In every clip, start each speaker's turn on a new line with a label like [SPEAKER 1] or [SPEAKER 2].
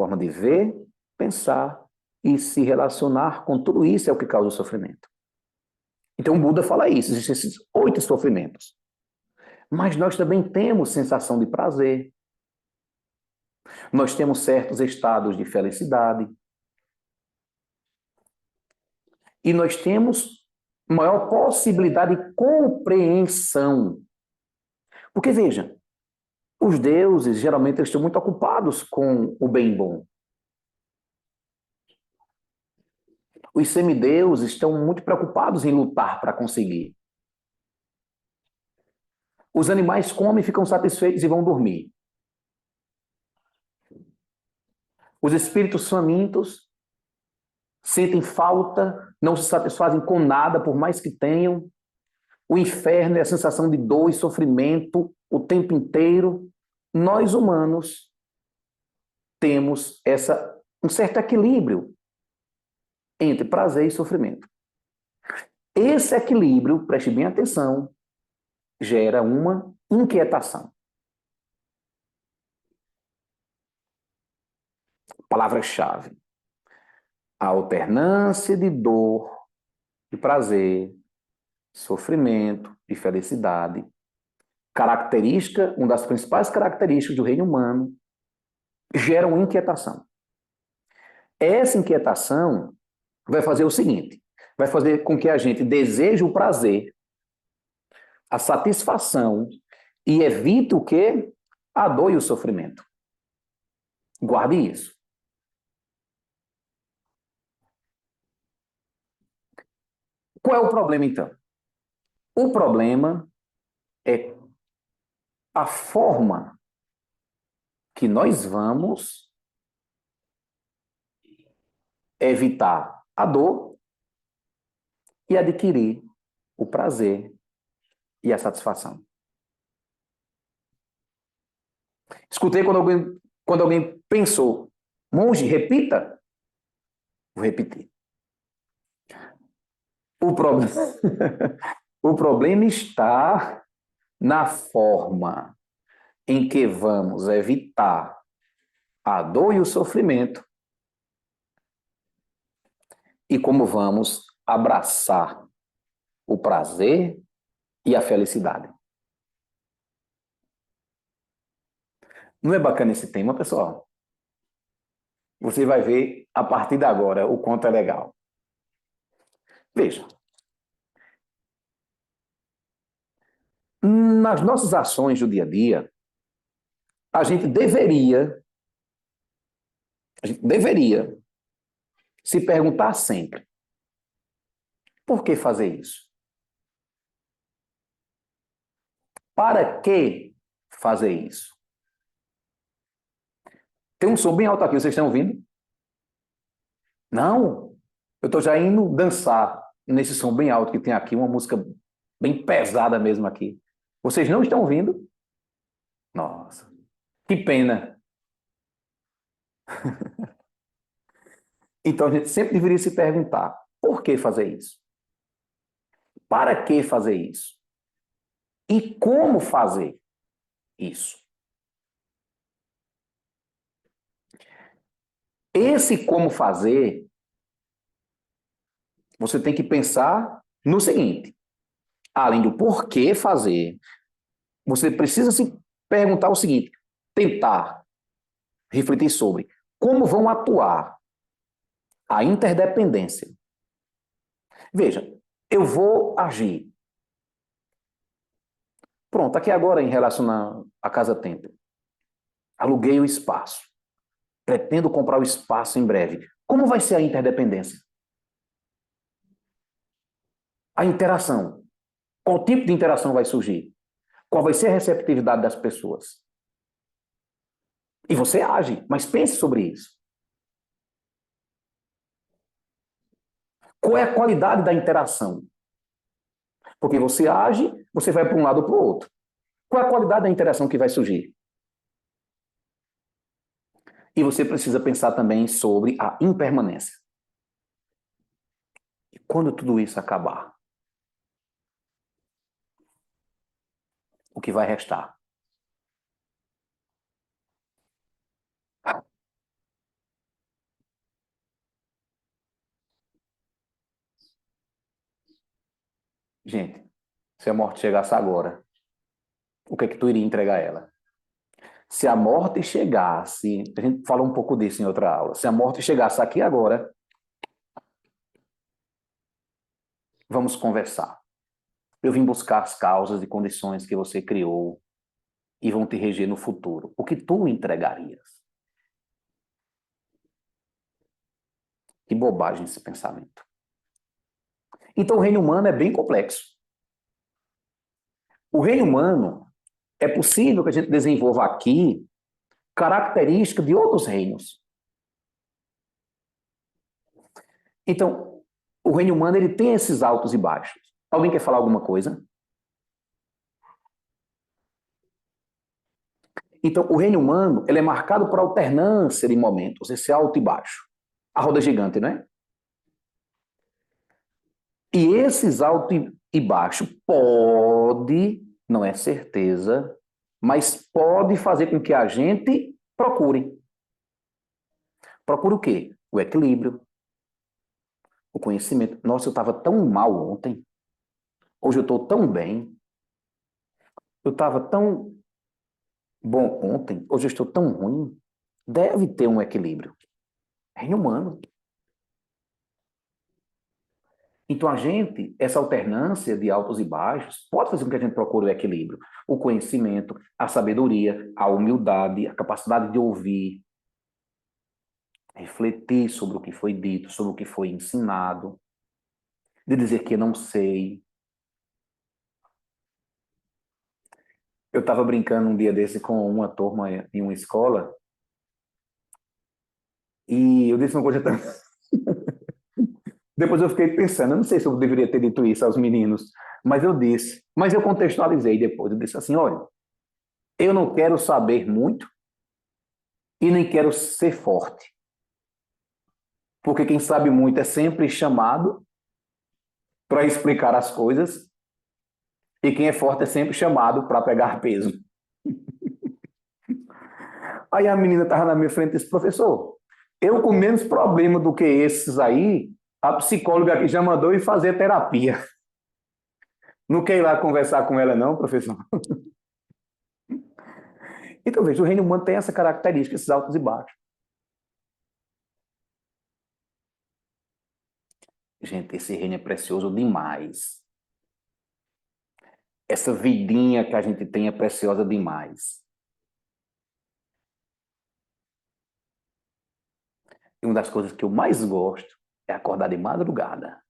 [SPEAKER 1] Forma de ver, pensar e se relacionar com tudo isso é o que causa o sofrimento. Então o Buda fala isso, existem esses 8 sofrimentos. Mas nós também temos sensação de prazer. Nós temos certos estados de felicidade. E nós temos maior possibilidade de compreensão. Porque, veja, os deuses, geralmente, eles estão muito ocupados com o bem bom. Os semideuses estão muito preocupados em lutar para conseguir. Os animais comem, ficam satisfeitos e vão dormir. Os espíritos famintos sentem falta, não se satisfazem com nada, por mais que tenham. O inferno é a sensação de dor e sofrimento o tempo inteiro. Nós, humanos, temos um certo equilíbrio entre prazer e sofrimento. Esse equilíbrio, preste bem atenção, gera uma inquietação. Palavra-chave. A alternância de dor e prazer, sofrimento e felicidade. Característica, uma das principais características do reino humano, geram inquietação. Essa inquietação vai fazer o seguinte, vai fazer com que a gente deseje o prazer, a satisfação e evite o quê? A dor e o sofrimento. Guarde isso. Qual é o problema, então? O problema é a forma que nós vamos evitar a dor e adquirir o prazer e a satisfação. Escutei quando alguém pensou, monge, repita. Vou repetir. O problema está na forma em que vamos evitar a dor e o sofrimento e como vamos abraçar o prazer e a felicidade. Não é bacana esse tema, pessoal? Você vai ver a partir de agora o quanto é legal. Veja, nas nossas ações do dia a dia, a gente deveria se perguntar sempre, por que fazer isso? Para que fazer isso? Tem um som bem alto aqui, vocês estão ouvindo? Não, eu estou já indo dançar nesse som bem alto que tem aqui, uma música bem pesada mesmo aqui. Vocês não estão ouvindo? Nossa, que pena. Então a gente sempre deveria se perguntar, por que fazer isso? Para que fazer isso? E como fazer isso? Esse como fazer, você tem que pensar no seguinte, além do porquê fazer, você precisa se perguntar o seguinte, tentar refletir sobre como vão atuar a interdependência. Veja, eu vou agir. Pronto, aqui agora em relação à Casa Templo. Aluguei o espaço. Pretendo comprar o espaço em breve. Como vai ser a interdependência? A interação. Qual tipo de interação vai surgir? Qual vai ser a receptividade das pessoas? E você age, mas pense sobre isso. Qual é a qualidade da interação? Porque você age, você vai para um lado ou para o outro. Qual é a qualidade da interação que vai surgir? E você precisa pensar também sobre a impermanência. E quando tudo isso acabar, o que vai restar? Gente, se a morte chegasse agora, o que é que tu iria entregar a ela? Se a morte chegasse, a gente falou um pouco disso em outra aula, se a morte chegasse aqui agora, vamos conversar. Eu vim buscar as causas e condições que você criou e vão te reger no futuro. O que tu entregarias? Que bobagem esse pensamento. Então, o reino humano é bem complexo. O reino humano, é possível que a gente desenvolva aqui características de outros reinos. Então, o reino humano ele tem esses altos e baixos. Alguém quer falar alguma coisa? Então, o reino humano ele é marcado por alternância de momentos, esse alto e baixo. A roda gigante, não é? E esses alto e baixo pode, não é certeza, mas pode fazer com que a gente procure. Procure o quê? O equilíbrio, o conhecimento. Nossa, eu estava tão mal ontem. Hoje eu estou tão bem. Eu estava tão bom ontem. Hoje eu estou tão ruim. Deve ter um equilíbrio. É inumano. Então, a gente, essa alternância de altos e baixos, pode fazer com que a gente procure o equilíbrio. O conhecimento, a sabedoria, a humildade, a capacidade de ouvir, refletir sobre o que foi dito, sobre o que foi ensinado, de dizer que não sei. Eu estava brincando um dia desse com uma turma em uma escola e eu disse uma coisa tão... Depois eu fiquei pensando, eu não sei se eu deveria ter dito isso aos meninos, mas eu disse. Mas eu contextualizei depois. Eu disse assim, olha, eu não quero saber muito e nem quero ser forte. Porque quem sabe muito é sempre chamado para explicar as coisas e quem é forte é sempre chamado para pegar peso. Aí a menina estava na minha frente e disse, professor, eu com menos problema do que esses aí, a psicóloga aqui já mandou ir fazer terapia. Não quer ir lá conversar com ela não, professor? Então, veja, o reino humano tem essa característica, esses altos e baixos. Gente, esse reino é precioso demais. Essa vidinha que a gente tem é preciosa demais. E uma das coisas que eu mais gosto é acordar de madrugada.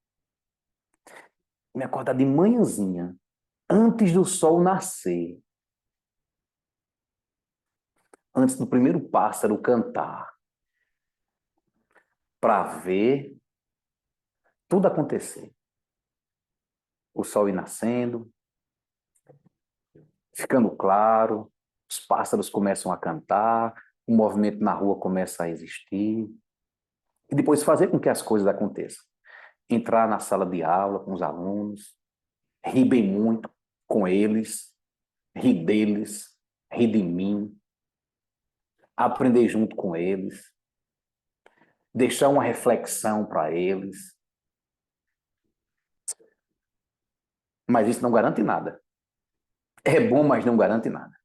[SPEAKER 1] Me acordar de manhãzinha, antes do sol nascer. Antes do primeiro pássaro cantar. Para ver tudo acontecer. O sol ir nascendo, ficando claro, os pássaros começam a cantar, o movimento na rua começa a existir. E depois fazer com que as coisas aconteçam. Entrar na sala de aula com os alunos, rir bem muito com eles, rir deles, rir de mim, aprender junto com eles, deixar uma reflexão para eles. Mas isso não garante nada. É bom, mas não garante nada.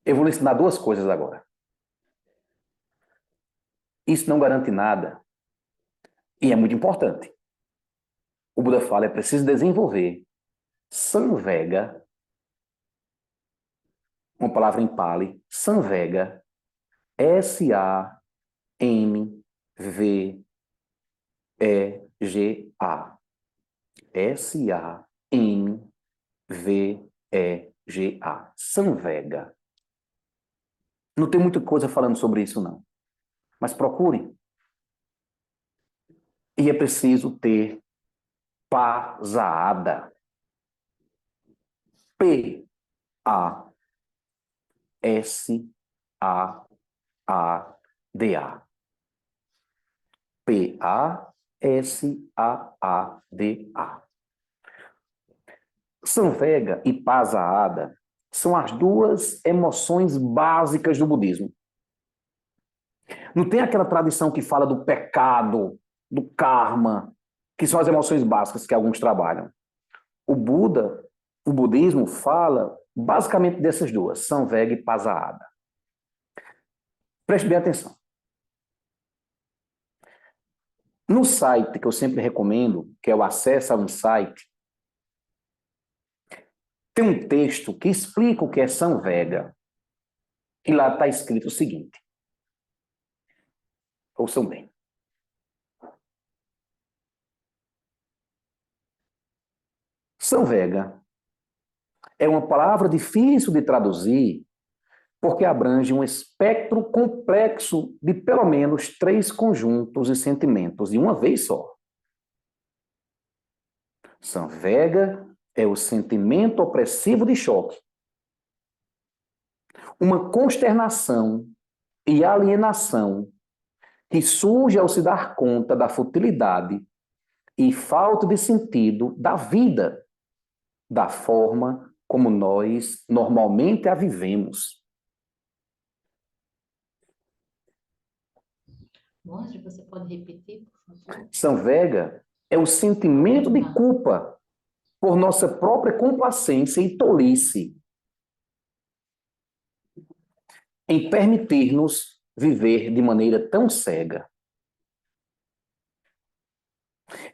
[SPEAKER 1] Eu vou lhe ensinar duas coisas agora. Isso não garante nada e é muito importante. O Buda fala, é preciso desenvolver Samvega, uma palavra em Pali, Samvega, S-A-M-V-E-G-A. S-A-M-V-E-G-A. Samvega. Não tem muita coisa falando sobre isso, não. Mas procure. E é preciso ter Passaada. P-A-S-A-A-D-A. P-A-S-A-A-D-A. Samvega e Passaada são as duas emoções básicas do budismo. Não tem aquela tradição que fala do pecado, do karma, que são as emoções básicas que alguns trabalham. O Buda, o budismo fala basicamente dessas duas, Samvega e Passaada. Preste bem atenção. No site que eu sempre recomendo, que é o Acessa ao Insight, tem um texto que explica o que é Samvega. E lá está escrito o seguinte. Ouçam bem. Samvega é uma palavra difícil de traduzir porque abrange um espectro complexo de pelo menos 3 conjuntos e sentimentos de uma vez só. Samvega é o sentimento opressivo de choque, uma consternação e alienação que surge ao se dar conta da futilidade e falta de sentido da vida, da forma como nós normalmente a vivemos.
[SPEAKER 2] Mostre, você pode repetir, por favor?
[SPEAKER 1] Samvega é o sentimento de culpa por nossa própria complacência e tolice em permitir-nos viver de maneira tão cega.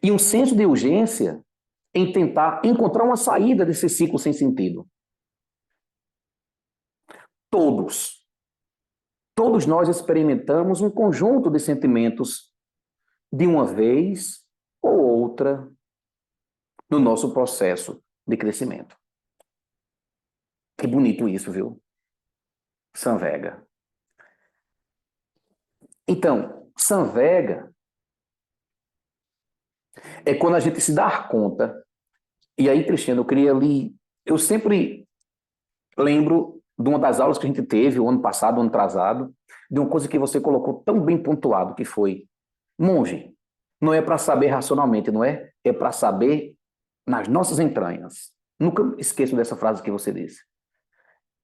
[SPEAKER 1] E um senso de urgência em tentar encontrar uma saída desse ciclo sem sentido. Todos nós experimentamos um conjunto de sentimentos de uma vez ou outra no nosso processo de crescimento. Que bonito isso, viu? Samvega. Então, Samvega é quando a gente se dá conta, e aí, Cristiano, eu sempre lembro de uma das aulas que a gente teve o ano passado, o ano atrasado, de uma coisa que você colocou tão bem pontuado, que foi, monge, não é para saber racionalmente, não é? É para saber nas nossas entranhas. Nunca esqueço dessa frase que você disse.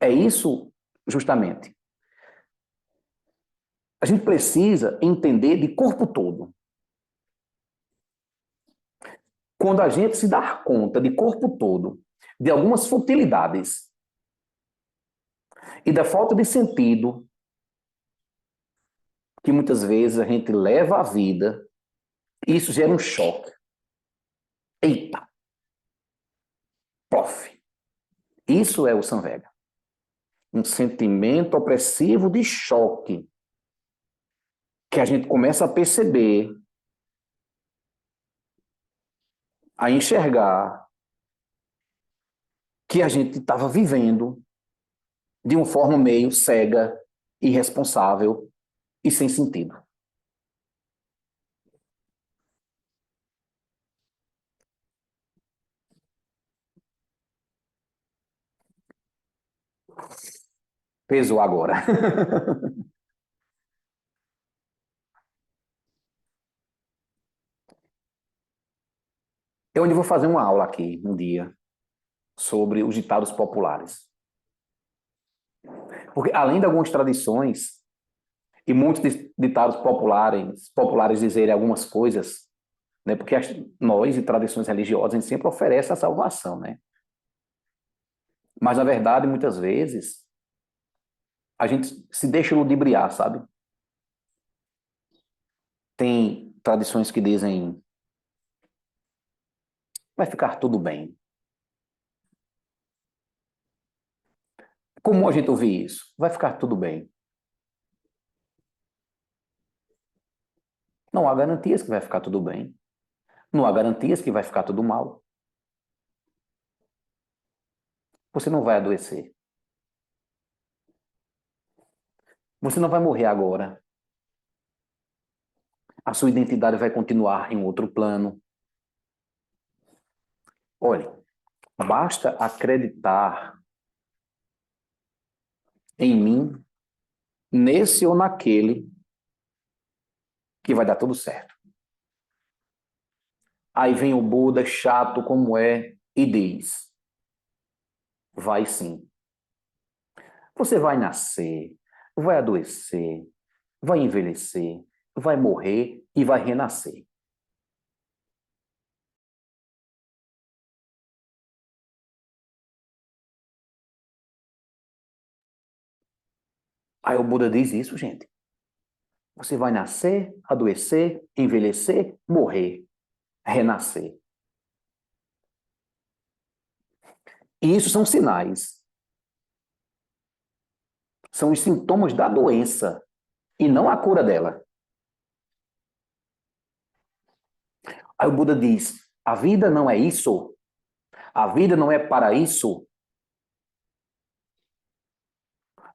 [SPEAKER 1] É isso, justamente. A gente precisa entender de corpo todo. Quando a gente se dá conta de corpo todo de algumas futilidades e da falta de sentido que muitas vezes a gente leva à vida, isso gera um choque. Eita! Plof! Isso é o Samvega. Um sentimento opressivo de choque que a gente começa a perceber, a enxergar que a gente estava vivendo de uma forma meio cega, irresponsável e sem sentido. Pesou agora. Eu ainda vou fazer uma aula aqui, um dia, sobre os ditados populares. Porque além de algumas tradições, e muitos ditados populares dizerem algumas coisas, né? Porque nós e tradições religiosas a gente sempre oferece a salvação, né? Mas na verdade, muitas vezes, a gente se deixa ludibriar, sabe? Tem tradições que dizem vai ficar tudo bem. Como a gente ouvir isso? Vai ficar tudo bem. Não há garantias que vai ficar tudo bem. Não há garantias que vai ficar tudo mal. Você não vai adoecer. Você não vai morrer agora. A sua identidade vai continuar em outro plano. Olhe, basta acreditar em mim, nesse ou naquele, que vai dar tudo certo. Aí vem o Buda, chato como é, e diz: vai sim. Você vai nascer, vai adoecer, vai envelhecer, vai morrer e vai renascer. Aí o Buda diz isso, gente. Você vai nascer, adoecer, envelhecer, morrer, renascer. E isso são sinais. São os sintomas da doença e não a cura dela. Aí o Buda diz: a vida não é isso. A vida não é para isso.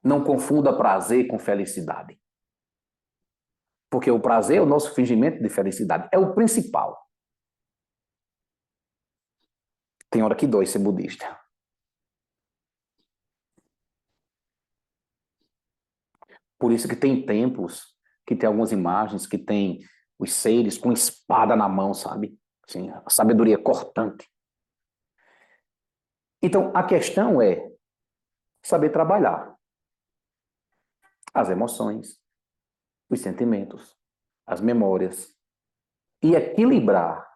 [SPEAKER 1] Não confunda prazer com felicidade. Porque o prazer é o nosso fingimento de felicidade. É o principal. Tem hora que dói ser budista. Por isso que tem templos, que tem algumas imagens, que tem os seres com espada na mão, sabe? Assim, a sabedoria cortante. Então, a questão é saber trabalhar as emoções, os sentimentos, as memórias e equilibrar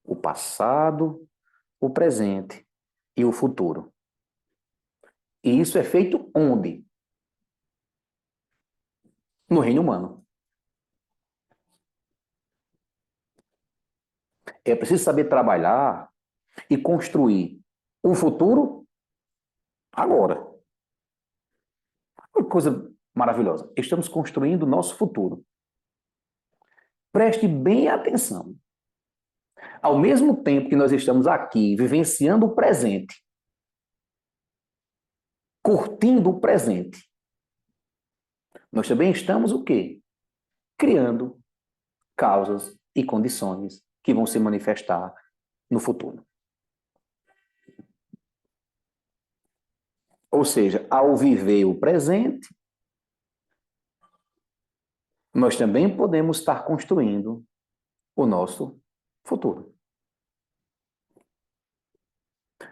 [SPEAKER 1] o passado, o presente e o futuro. E isso é feito onde? No reino humano. É preciso saber trabalhar e construir o futuro agora. Uma coisa maravilhosa. Estamos construindo o nosso futuro. Preste bem atenção. Ao mesmo tempo que nós estamos aqui vivenciando o presente, curtindo o presente, nós também estamos o quê? Criando causas e condições que vão se manifestar no futuro. Ou seja, ao viver o presente, nós também podemos estar construindo o nosso futuro.